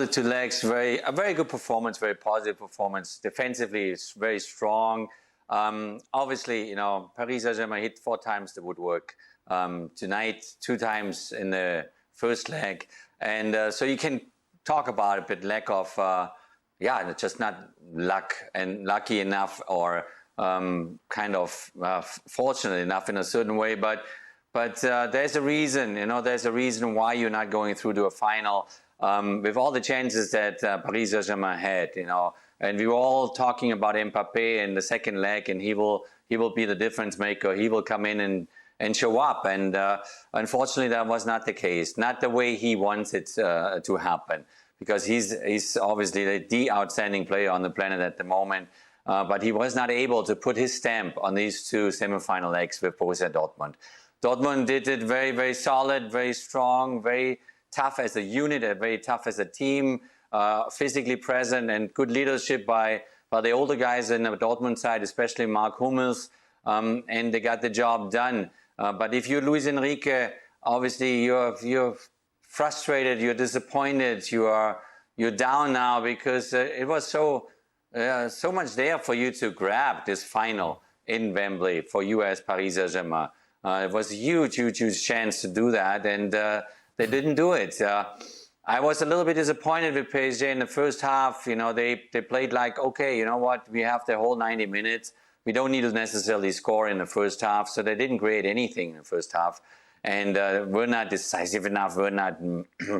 the two legs, a very good performance, very positive performance. Defensively, it's very strong. Obviously, you know, Paris Saint-Germain hit 4 times the woodwork tonight, 2 times in the first leg. And so you can talk about a bit lack of, just not lucky enough or kind of fortunate enough in a certain way. But there's a reason, you know, there's a reason why you're not going through to a final with all the chances that Paris Saint-Germain had, you know. And we were all talking about Mbappé in the second leg, and he will be the difference maker. He will come in and show up. And unfortunately, that was not the case. Not the way he wants it to happen, because he's obviously the outstanding player on the planet at the moment. But he was not able to put his stamp on these 2 semifinal legs with Borussia Dortmund. Dortmund did it very, very solid, very strong, very tough as a unit, very tough as a team. Physically present and good leadership by the older guys in the Dortmund side, especially Mark Hummels, and they got the job done. But if you're Luis Enrique, obviously you're frustrated, you're disappointed, you're down now, because it was so much there for you to grab this final in Wembley for you as Paris Saint-Germain. It was a huge chance to do that, and they didn't do it. I was a little bit disappointed with PSG in the first half. You know, they played like, okay, you know what, we have the whole 90 minutes. We don't need to necessarily score in the first half. So they didn't create anything in the first half. And we're not decisive enough. We're not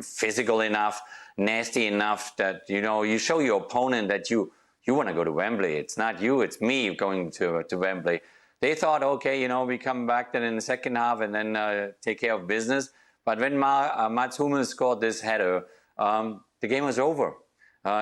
physical enough, nasty enough that, you know, you show your opponent that you want to go to Wembley. It's not you, it's me going to Wembley. They thought, okay, you know, we come back then in the second half and then take care of business. But when Mats Hummels scored this header, the game was over.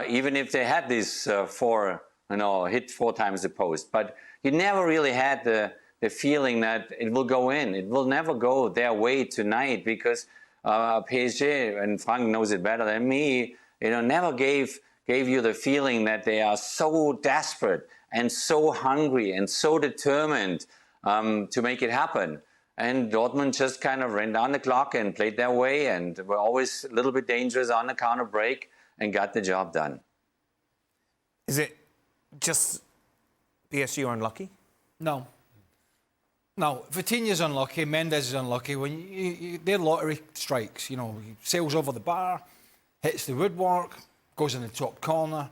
Even if they had these 4, you know, hit 4 times the post. But you never really had the feeling that it will go in. It will never go their way tonight, because PSG, and Frank knows it better than me, you know, never gave you the feeling that they are so desperate and so hungry and so determined to make it happen. And Dortmund just kind of ran down the clock and played their way, and were always a little bit dangerous on the counter break and got the job done. Is it just PSG are unlucky? No. No, Vitinha's unlucky, Mendes is unlucky. When they're lottery strikes, you know, he sails over the bar, hits the woodwork, goes in the top corner.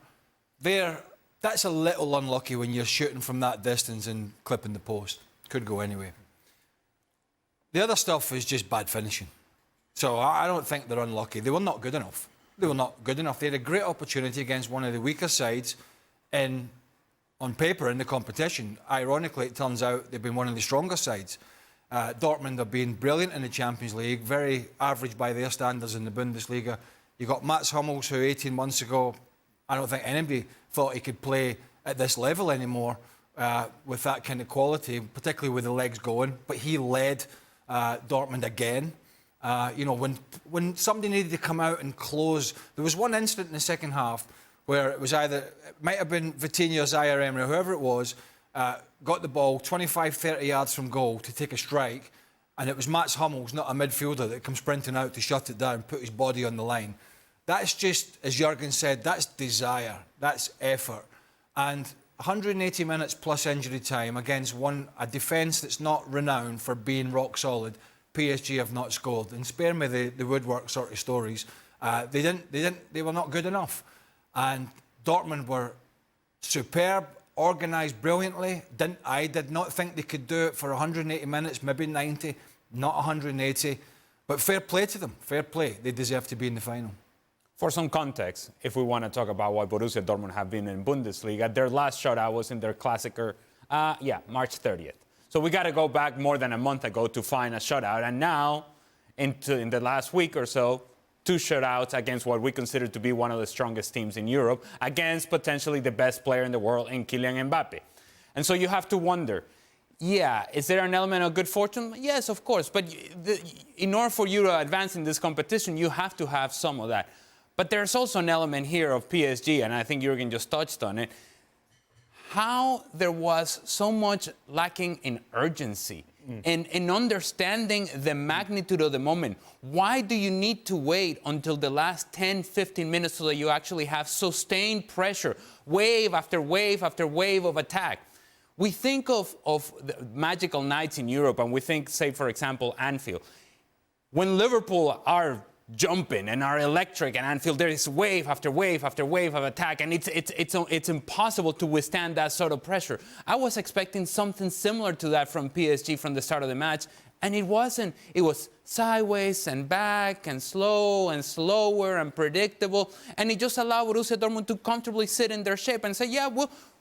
That's a little unlucky when you're shooting from that distance and clipping the post. Could go anyway. The other stuff is just bad finishing. So I don't think they're unlucky. They were not good enough. They were not good enough. They had a great opportunity against one of the weaker sides on paper in the competition. Ironically, it turns out they've been one of the stronger sides. Dortmund have been brilliant in the Champions League, very average by their standards in the Bundesliga. You got Mats Hummels, who 18 months ago, I don't think anybody thought he could play at this level anymore with that kind of quality, particularly with the legs going. But he led Dortmund again. You know, when somebody needed to come out and close, there was one incident in the second half where it was it might have been Vitinha or Zaire Emery, whoever it was, got the ball 25, 30 yards from goal to take a strike, and it was Mats Hummels, not a midfielder, that comes sprinting out to shut it down, put his body on the line. That's just, as Jurgen said, that's desire, that's effort. And 180 minutes plus injury time against a defence that's not renowned for being rock solid. PSG have not scored, and spare me the woodwork sort of stories. They were not good enough, and Dortmund were superb, organised brilliantly. I did not think they could do it for 180 minutes, maybe 90, not 180. But fair play to them, fair play. They deserve to be in the final. For some context, if we want to talk about what Borussia Dortmund have been in Bundesliga, their last shutout was in their Klassiker, March 30th. So we got to go back more than a month ago to find a shutout. And now, in the last week or so, 2 shutouts against what we consider to be one of the strongest teams in Europe, against potentially the best player in the world in Kylian Mbappé. And so you have to wonder, is there an element of good fortune? Yes, of course. But in order for you to advance in this competition, you have to have some of that. But there's also an element here of PSG, and I think Jurgen just touched on it, how there was so much lacking in urgency in understanding the magnitude of the moment. Why do you need to wait until the last 10, 15 minutes so that you actually have sustained pressure, wave after wave after wave of attack? We think of the magical nights in Europe, and we think, say, for example, Anfield. When Liverpool are jumping and are electric and Anfield, there is wave after wave after wave of attack, and it's impossible to withstand that sort of pressure. I was expecting something similar to that from PSG from the start of the match, and it wasn't. It was sideways and back and slow and slower and predictable, and it just allowed Borussia Dortmund to comfortably sit in their shape and say, yeah,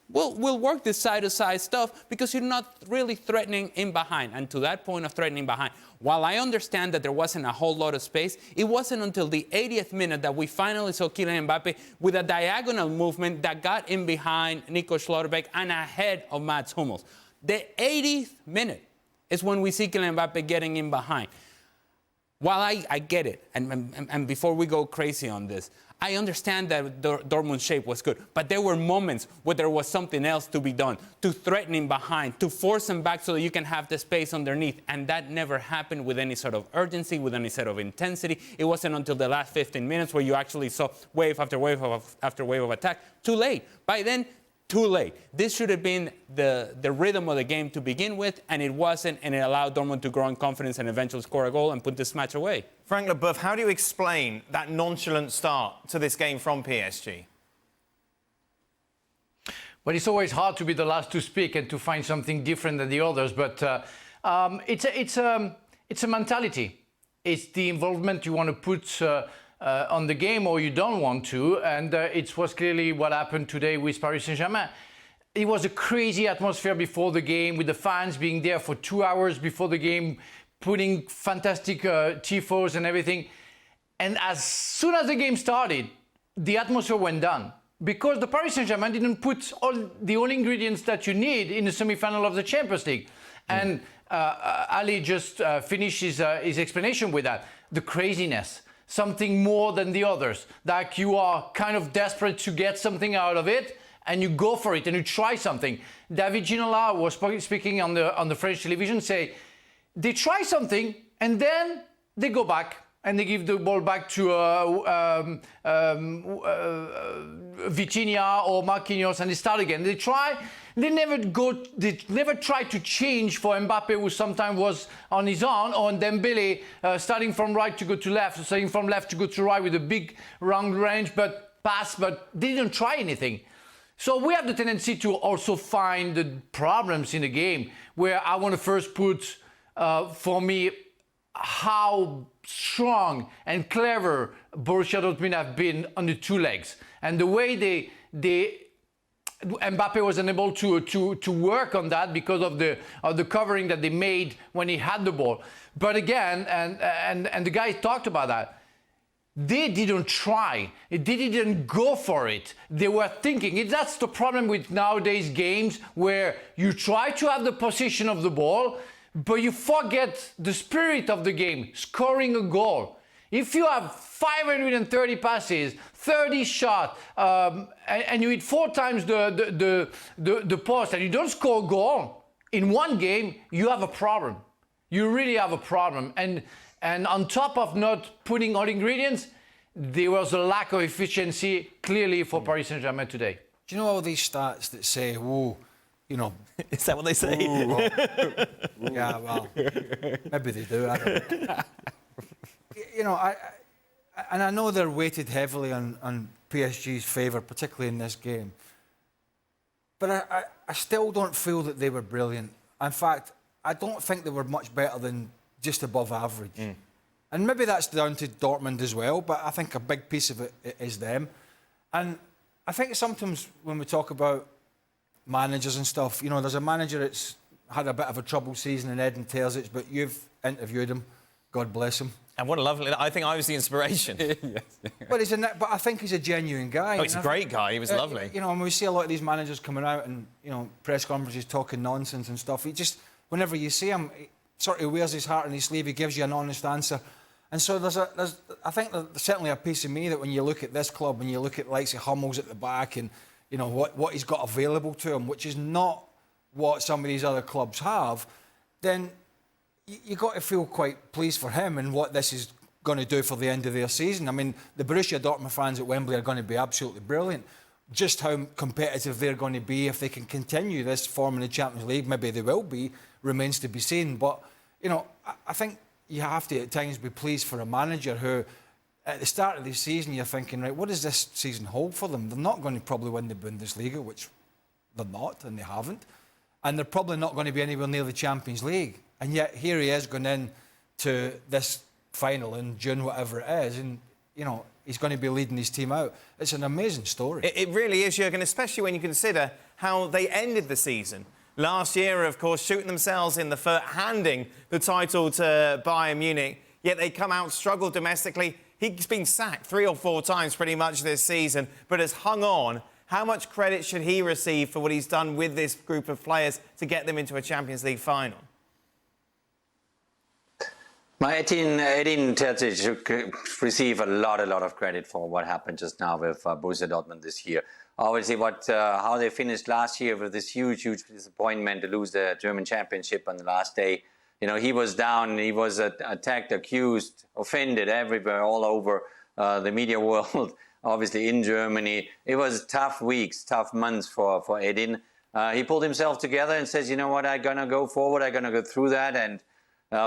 we'll work this side-to-side stuff because you're not really threatening in behind. And to that point of threatening behind, while I understand that there wasn't a whole lot of space, it wasn't until the 80th minute that we finally saw Kylian Mbappe with a diagonal movement that got in behind Nico Schlotterbeck and ahead of Mats Hummels. The 80th minute is when we see Kylian Mbappe getting in behind. While I get it, and before we go crazy on this, I understand that Dortmund's shape was good, but there were moments where there was something else to be done, to threaten him behind, to force him back so that you can have the space underneath, and that never happened with any sort of urgency, with any sort of intensity. It wasn't until the last 15 minutes where you actually saw wave after wave after wave of attack. Too late. By then, too late. This should have been the rhythm of the game to begin with, and it wasn't, and it allowed Dortmund to grow in confidence and eventually score a goal and put this match away. Frank Leboeuf, how do you explain that nonchalant start to this game from PSG? Well, it's always hard to be the last to speak and to find something different than the others, but it's a mentality. It's the involvement you want to put on the game or you don't want to, and it was clearly what happened today with Paris Saint-Germain. It was a crazy atmosphere before the game, with the fans being there for 2 hours before the game, putting fantastic tifos and everything. And as soon as the game started, the atmosphere went down, because the Paris Saint-Germain didn't put all ingredients that you need in the semi-final of the Champions League. And Ali just finished his explanation with that. The craziness. Something more than the others. Like you are kind of desperate to get something out of it, and you go for it and you try something. David Ginola was speaking on the French television, say they try something and then they go back and they give the ball back to Vitinha or Marquinhos, and they start again. They try. They never try to change for Mbappe, who sometimes was on his own, or Dembele starting from right to go to left, starting from left to go to right with a big long range but they didn't try anything. So we have the tendency to also find the problems in the game, where I want to first put, for me, how strong and clever Borussia Dortmund have been on the two legs, and the way Mbappe was unable to work on that because of the covering that they made when he had the ball. But again, and the guy talked about that, they didn't try. They didn't go for it. They were thinking. That's the problem with nowadays games, where you try to have the possession of the ball, but you forget the spirit of the game, scoring a goal. If you have 530 passes, 30 shots, and you hit 4 times the post, and you don't score a goal in one game, you have a problem. You really have a problem. And on top of not putting all ingredients, there was a lack of efficiency clearly for Paris Saint-Germain today. Do you know all these stats that say, whoa, you know... Is that what they say? Yeah, well, maybe they do, I don't know. You know, I know they're weighted heavily on PSG's favour, particularly in this game. But I still don't feel that they were brilliant. In fact, I don't think they were much better than just above average. And maybe that's down to Dortmund as well, but I think a big piece of it is them. And I think sometimes when we talk about managers and stuff, you know, there's a manager that's had a bit of a troubled season in Edin, Terzic, but you've interviewed him. God bless him. And what a lovely... I think I was the inspiration. Yes. But I think he's a genuine guy. Oh, he's a great guy. He was lovely. You know, and we see a lot of these managers coming out and, you know, press conferences talking nonsense and stuff. He just, whenever you see him, he sort of wears his heart on his sleeve. He gives you an honest answer. And so I think there's certainly a piece of me that when you look at this club and you look at likes of Hummels at the back and, you know, what he's got available to him, which is not what some of these other clubs have, then you got to feel quite pleased for him and what this is going to do for the end of their season. I mean, the Borussia Dortmund fans at Wembley are going to be absolutely brilliant. Just how competitive they're going to be if they can continue this form in the Champions League, maybe they will be, remains to be seen. But, you know, I think you have to at times be pleased for a manager who, at the start of the season, you're thinking, right, what does this season hold for them? They're not going to probably win the Bundesliga, which they're not, and they haven't. And they're probably not going to be anywhere near the Champions League. And yet here he is going in to this final in June, whatever it is, and, you know, he's going to be leading his team out. It's an amazing story. It really is, Jurgen, especially when you consider how they ended the season. Last year, of course, shooting themselves in the foot, handing the title to Bayern Munich, yet they come out, struggle domestically. He's been sacked 3 or 4 times pretty much this season, but has hung on. How much credit should he receive for what he's done with this group of players to get them into a Champions League final? Edin Terzic should receive a lot of credit for what happened just now with Borussia Dortmund this year. Obviously, how they finished last year with this huge disappointment to lose the German championship on the last day. You know, he was down, he was attacked, accused, offended everywhere, all over the media world, obviously in Germany. It was tough weeks, tough months for Edin. He pulled himself together and says, you know what, I'm going to go forward, I'm going to go through that and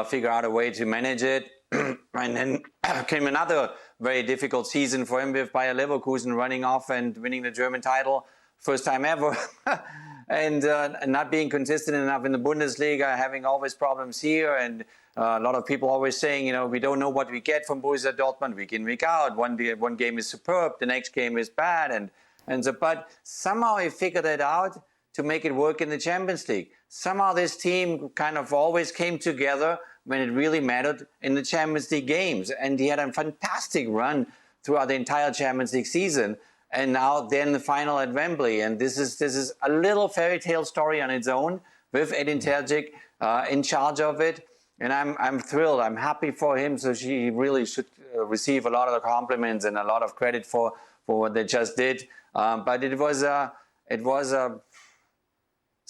figure out a way to manage it. And then came another very difficult season for him with Bayer Leverkusen running off and winning the German title, first time ever. and not being consistent enough in the Bundesliga, having always problems here. And a lot of people always saying, you know, we don't know what we get from Borussia Dortmund week in, week out. One game is superb, the next game is bad. But somehow he figured it out to make it work in the Champions League. Somehow this team kind of always came together when it really mattered in the Champions League games. And he had a fantastic run throughout the entire Champions League season. And now then the final at Wembley. And this is a little fairy tale story on its own with Edin Terzic in charge of it. And I'm thrilled. I'm happy for him. So he really should receive a lot of compliments and a lot of credit for what they just did. But it was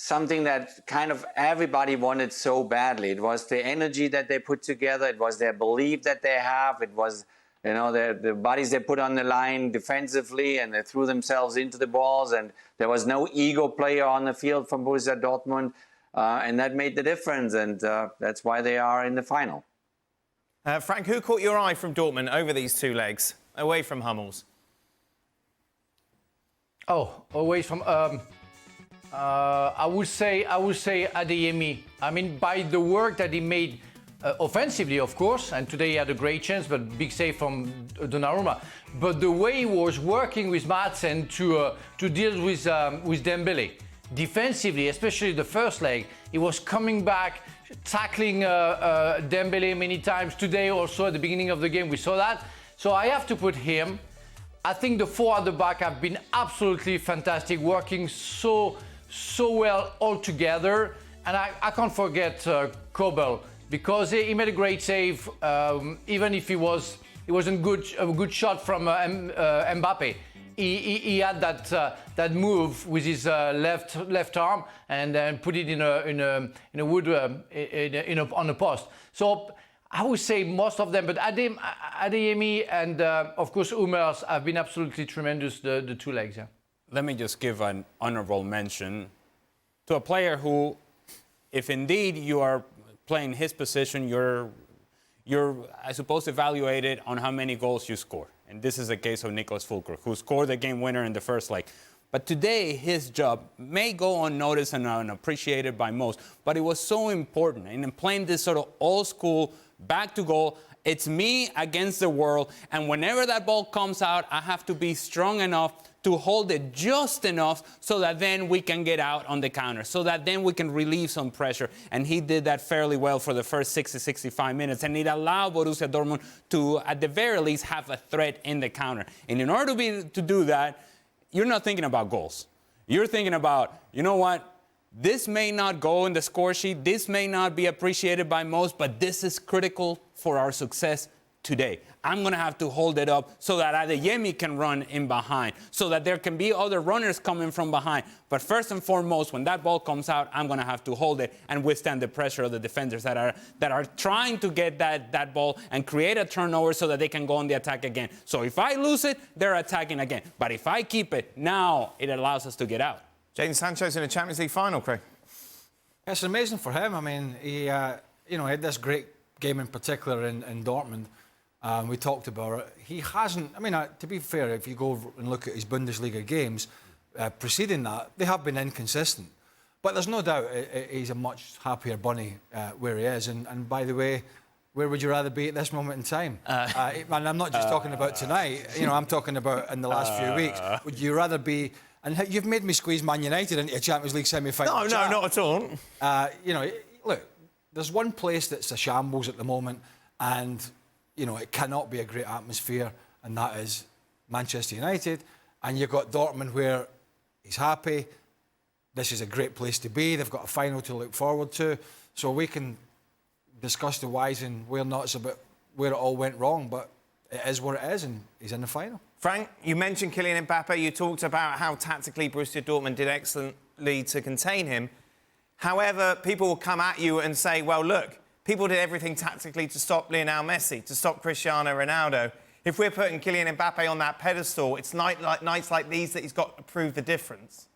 something that kind of everybody wanted so badly. It was the energy that they put together. It was their belief that they have. It was, you know, the bodies they put on the line defensively, and they threw themselves into the balls. And there was no ego player on the field from Borussia Dortmund. And that made the difference. And that's why they are in the final. Frank, who caught your eye from Dortmund over these 2 legs, away from Hummels? Oh, away from... I would say Adeyemi. I mean, by the work that he made offensively, of course, and today he had a great chance, but big save from Donnarumma. But the way he was working with Madsen to deal with Dembele defensively, especially the first leg, he was coming back, tackling Dembele many times. Today, also at the beginning of the game, we saw that. So I have to put him. I think the 4 at the back have been absolutely fantastic, working so well all together. And I can't forget Kobel, because he made a great save, even if it wasn't a good shot from Mbappe. He had that move with his left arm and then put it in a wood on a post. So I would say most of them, but Adeyemi and of course Hummels have been absolutely tremendous. The 2 legs. Yeah. Let me just give an honorable mention to a player who, if indeed you are playing his position, you're I suppose evaluated on how many goals you score. And this is the case of Niklas Füllkrug, who scored the game winner in the first leg. But today, his job may go unnoticed and unappreciated by most, but it was so important. And in playing this sort of old school back to goal, it's me against the world. And whenever that ball comes out, I have to be strong enough to hold it just enough so that then we can get out on the counter, so that then we can relieve some pressure. And he did that fairly well for the first 60-65 minutes. And it allowed Borussia Dortmund to, at the very least, have a threat in the counter. And in order to do that, you're not thinking about goals. You're thinking about, you know what? This may not go in the score sheet. This may not be appreciated by most, but this is critical for our success today. I'm going to have to hold it up so that Adeyemi can run in behind, so that there can be other runners coming from behind. But first and foremost, when that ball comes out, I'm going to have to hold it and withstand the pressure of the defenders that are trying to get that ball and create a turnover so that they can go on the attack again. So if I lose it, they're attacking again. But if I keep it, now it allows us to get out. Jadon Sancho's in a Champions League final, Craig. It's amazing for him. I mean, he had this great game in particular in Dortmund. We talked about it. He hasn't, I mean, to be fair, if you go and look at his Bundesliga games preceding that, they have been inconsistent. But there's no doubt he's a much happier bunny where he is. And by the way, where would you rather be at this moment in time? And I'm not just talking about tonight. I'm talking about in the last few weeks. Would you rather be... And you've made me squeeze Man United into a Champions League semi-final. No, not at all. Look, there's one place that's a shambles at the moment, and... it cannot be a great atmosphere, and that is Manchester United. And you've got Dortmund where he's happy. This is a great place to be. They've got a final to look forward to. So we can discuss the whys and where nots about where it all went wrong, but it is what it is, and he's in the final. Frank, you mentioned Kylian Mbappe. You talked about how tactically Borussia Dortmund did excellently to contain him. However, people will come at you and say, well, look, people did everything tactically to stop Lionel Messi, to stop Cristiano Ronaldo. If we're putting Kylian Mbappe on that pedestal, it's nights like these that he's got to prove the difference.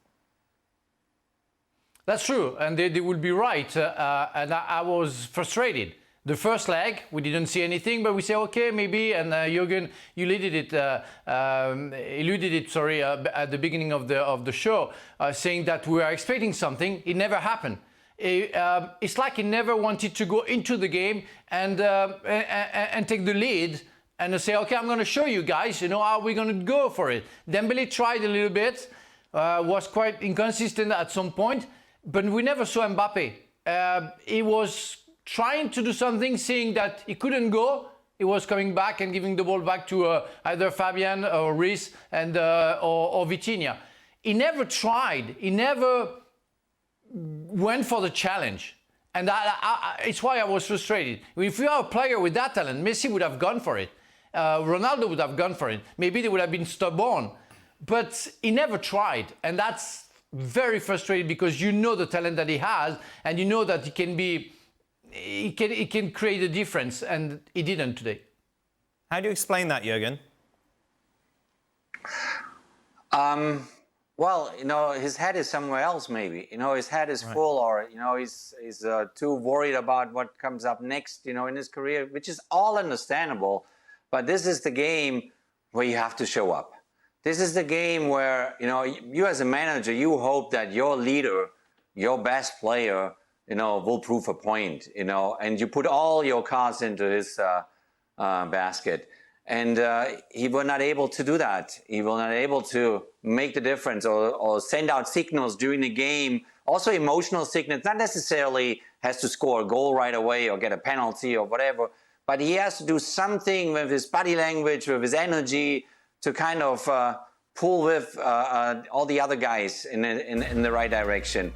That's true, and they will be right. And I was frustrated. The first leg, we didn't see anything, but we say, okay, maybe. And Jurgen, you alluded it at the beginning of the show, saying that we are expecting something. It never happened. It's like he never wanted to go into the game and take the lead and say, okay, I'm going to show you guys, how we're going to go for it. Dembele tried a little bit, was quite inconsistent at some point, but we never saw Mbappe. He was trying to do something, seeing that he couldn't go. He was coming back and giving the ball back to either Fabian or Reece and or Vitinha. He never tried. He never went for the challenge, and it's why I was frustrated. If you have a player with that talent, Messi would have gone for it, Ronaldo would have gone for it, maybe they would have been stubborn, but he never tried, and that's very frustrating because you know the talent that he has, and you know that he can create a difference, and he didn't today. How do you explain that, Jurgen? Well, his head is somewhere else, maybe. His head is full, or, he's too worried about what comes up next, in his career, which is all understandable. But this is the game where you have to show up. This is the game where, you as a manager, you hope that your leader, your best player, will prove a point, and you put all your cards into his basket. And he was not able to do that. He was not able to make the difference or send out signals during the game. Also emotional signals, not necessarily has to score a goal right away or get a penalty or whatever, but he has to do something with his body language, with his energy to kind of pull with all the other guys in the right direction.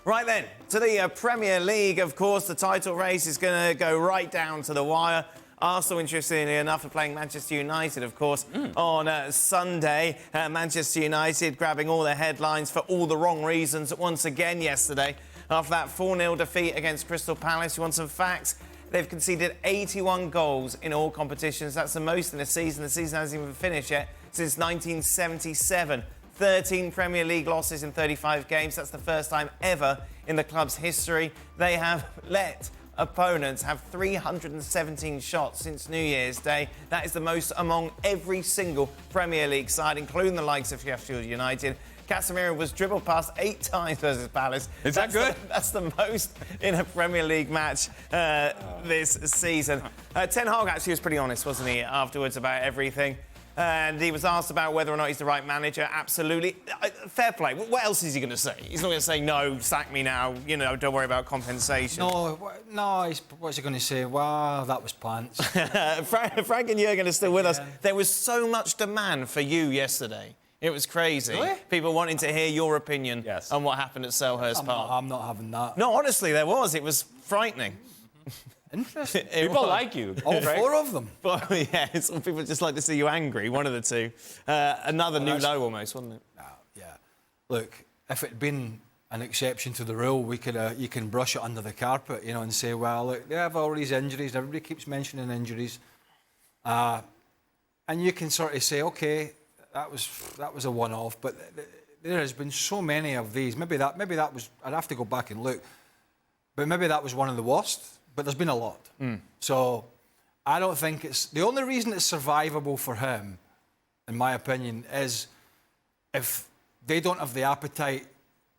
Right then, to the Premier League, of course, the title race is going to go right down to the wire. Arsenal, interestingly enough, are playing Manchester United, of course, on Sunday. Manchester United grabbing all the headlines for all the wrong reasons once again yesterday. After that 4-0 defeat against Crystal Palace, you want some facts? They've conceded 81 goals in all competitions. That's the most in a season. The season hasn't even finished yet since 1977. 13 Premier League losses in 35 games. That's the first time ever in the club's history. They have let opponents have 317 shots since New Year's Day. That is the most among every single Premier League side, including the likes of Sheffield United. Casemiro was dribbled past 8 times versus Palace. Is that good? That's the most in a Premier League match this season. Ten Hag actually was pretty honest, wasn't he, afterwards about everything. And he was asked about whether or not he's the right manager. Absolutely. Fair play. What else is he going to say? He's not going to say, no, sack me now, don't worry about compensation. No, what's he going to say? Well, that was pants. Frank and Jurgen are still with us. There was so much demand for you yesterday. It was crazy. Really? People wanting to hear your opinion on what happened at Selhurst Park. I'm not having that. No, honestly, there was. It was frightening. Interesting. People like you. All four of them. Well, yeah, some people just like to see you angry, one of the two. Another new low almost, wasn't it? Yeah. Look, if it had been an exception to the rule, we could you can brush it under the carpet, you know, and say, well, look, they have all these injuries. Everybody keeps mentioning injuries. And you can sort of say, OK, that was a one-off, but there has been so many of these. Maybe that was, I'd have to go back and look, but maybe that was one of the worst. But there's been a lot. So I don't think it's... The only reason it's survivable for him, in my opinion, is if they don't have the appetite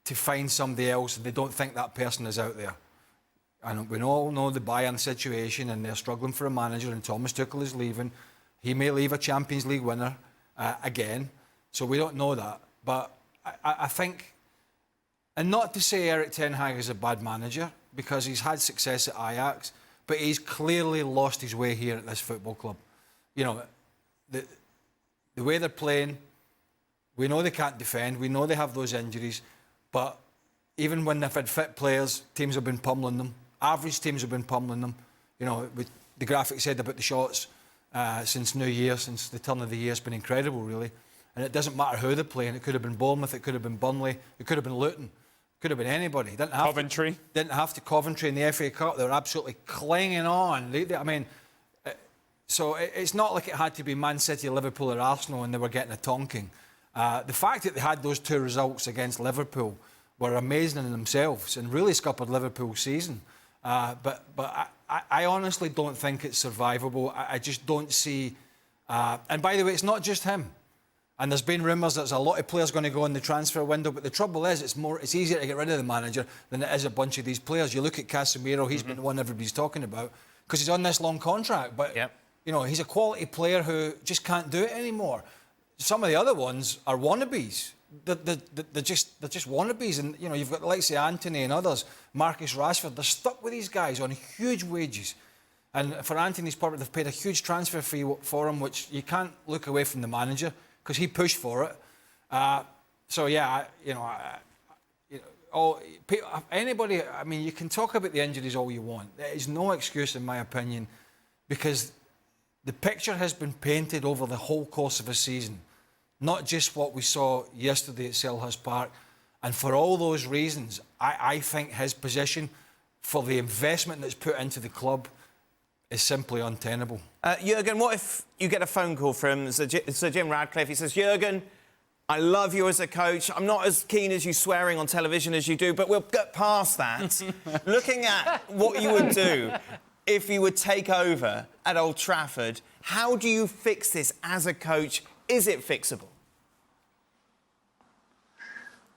to find somebody else and they don't think that person is out there. And we all know the Bayern situation and they're struggling for a manager and Thomas Tuchel is leaving. He may leave a Champions League winner again. So we don't know that. But I think... And not to say Erik ten Hag is a bad manager, because he's had success at Ajax, but he's clearly lost his way here at this football club. You know, the way they're playing, we know they can't defend, we know they have those injuries, but even when they've had fit players, teams have been pummelling them. Average teams have been pummelling them. You know, the graphic said about the shots since New Year, since the turn of the year, it's been incredible, really. And it doesn't matter who they're playing. It could have been Bournemouth, it could have been Burnley, it could have been Luton. Could have been anybody. Coventry. Didn't have to. Coventry in the FA Cup. They were absolutely clinging on. I mean, so it's not like it had to be Man City, Liverpool or Arsenal and they were getting a tonking. The fact that they had those two results against Liverpool were amazing in themselves and really scuppered Liverpool's season. But I honestly don't think it's survivable. I just don't see... and by the way, it's not just him. And there's been rumours that there's a lot of players going to go in the transfer window, but the trouble is it's easier to get rid of the manager than it is a bunch of these players. You look at Casemiro, he's been the one everybody's talking about because he's on this long contract, but you know, he's a quality player who just can't do it anymore. Some of the other ones are wannabes. They're just wannabes, and you know, you've got the likes of Anthony and others, Marcus Rashford. They're stuck with these guys on huge wages, and for Anthony's part, they've paid a huge transfer fee for him, which you can't look away from the manager, because he pushed for it. So yeah, anybody. I mean, you can talk about the injuries all you want. There is no excuse, in my opinion, because the picture has been painted over the whole course of a season, not just what we saw yesterday at Selhurst Park. And for all those reasons, I think his position, for the investment that's put into the club, is simply untenable. Jurgen, what if you get a phone call from Sir Jim Radcliffe? He says, Jurgen, I love you as a coach. I'm not as keen as you swearing on television as you do, but we'll get past that. Looking at what you would do if you would take over at Old Trafford, how do you fix this as a coach? Is it fixable?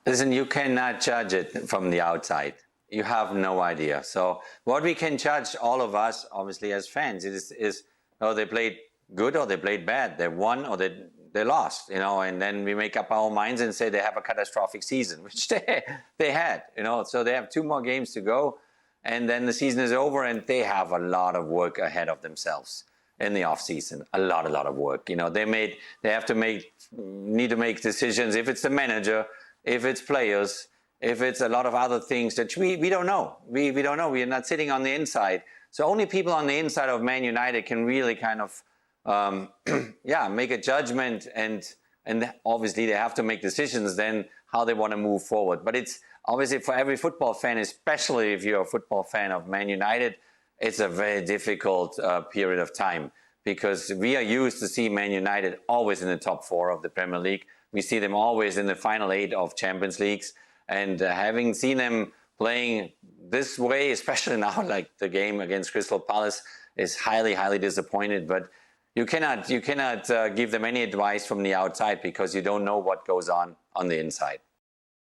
Listen, you cannot judge it from the outside. You have no idea. So what we can judge, all of us, obviously, as fans, is oh, they played good or they played bad. They won or they lost, you know, and then we make up our minds and say they have a catastrophic season, which they had, you know. So they have 2 more games to go, and then the season is over, and they have a lot of work ahead of themselves in the off-season. A lot of work. You know, they need to make decisions. If it's the manager, if it's players, if it's a lot of other things that we don't know. We don't know. We are not sitting on the inside. So only people on the inside of Man United can really kind of, make a judgment. And obviously they have to make decisions then how they want to move forward. But it's obviously for every football fan, especially if you're a football fan of Man United, it's a very difficult period of time, because we are used to see Man United always in the top 4 of the Premier League. We see them always in the final 8 of Champions Leagues. And having seen them playing this way, especially now, like the game against Crystal Palace, is highly disappointed. But you cannot give them any advice from the outside, because you don't know what goes on the inside.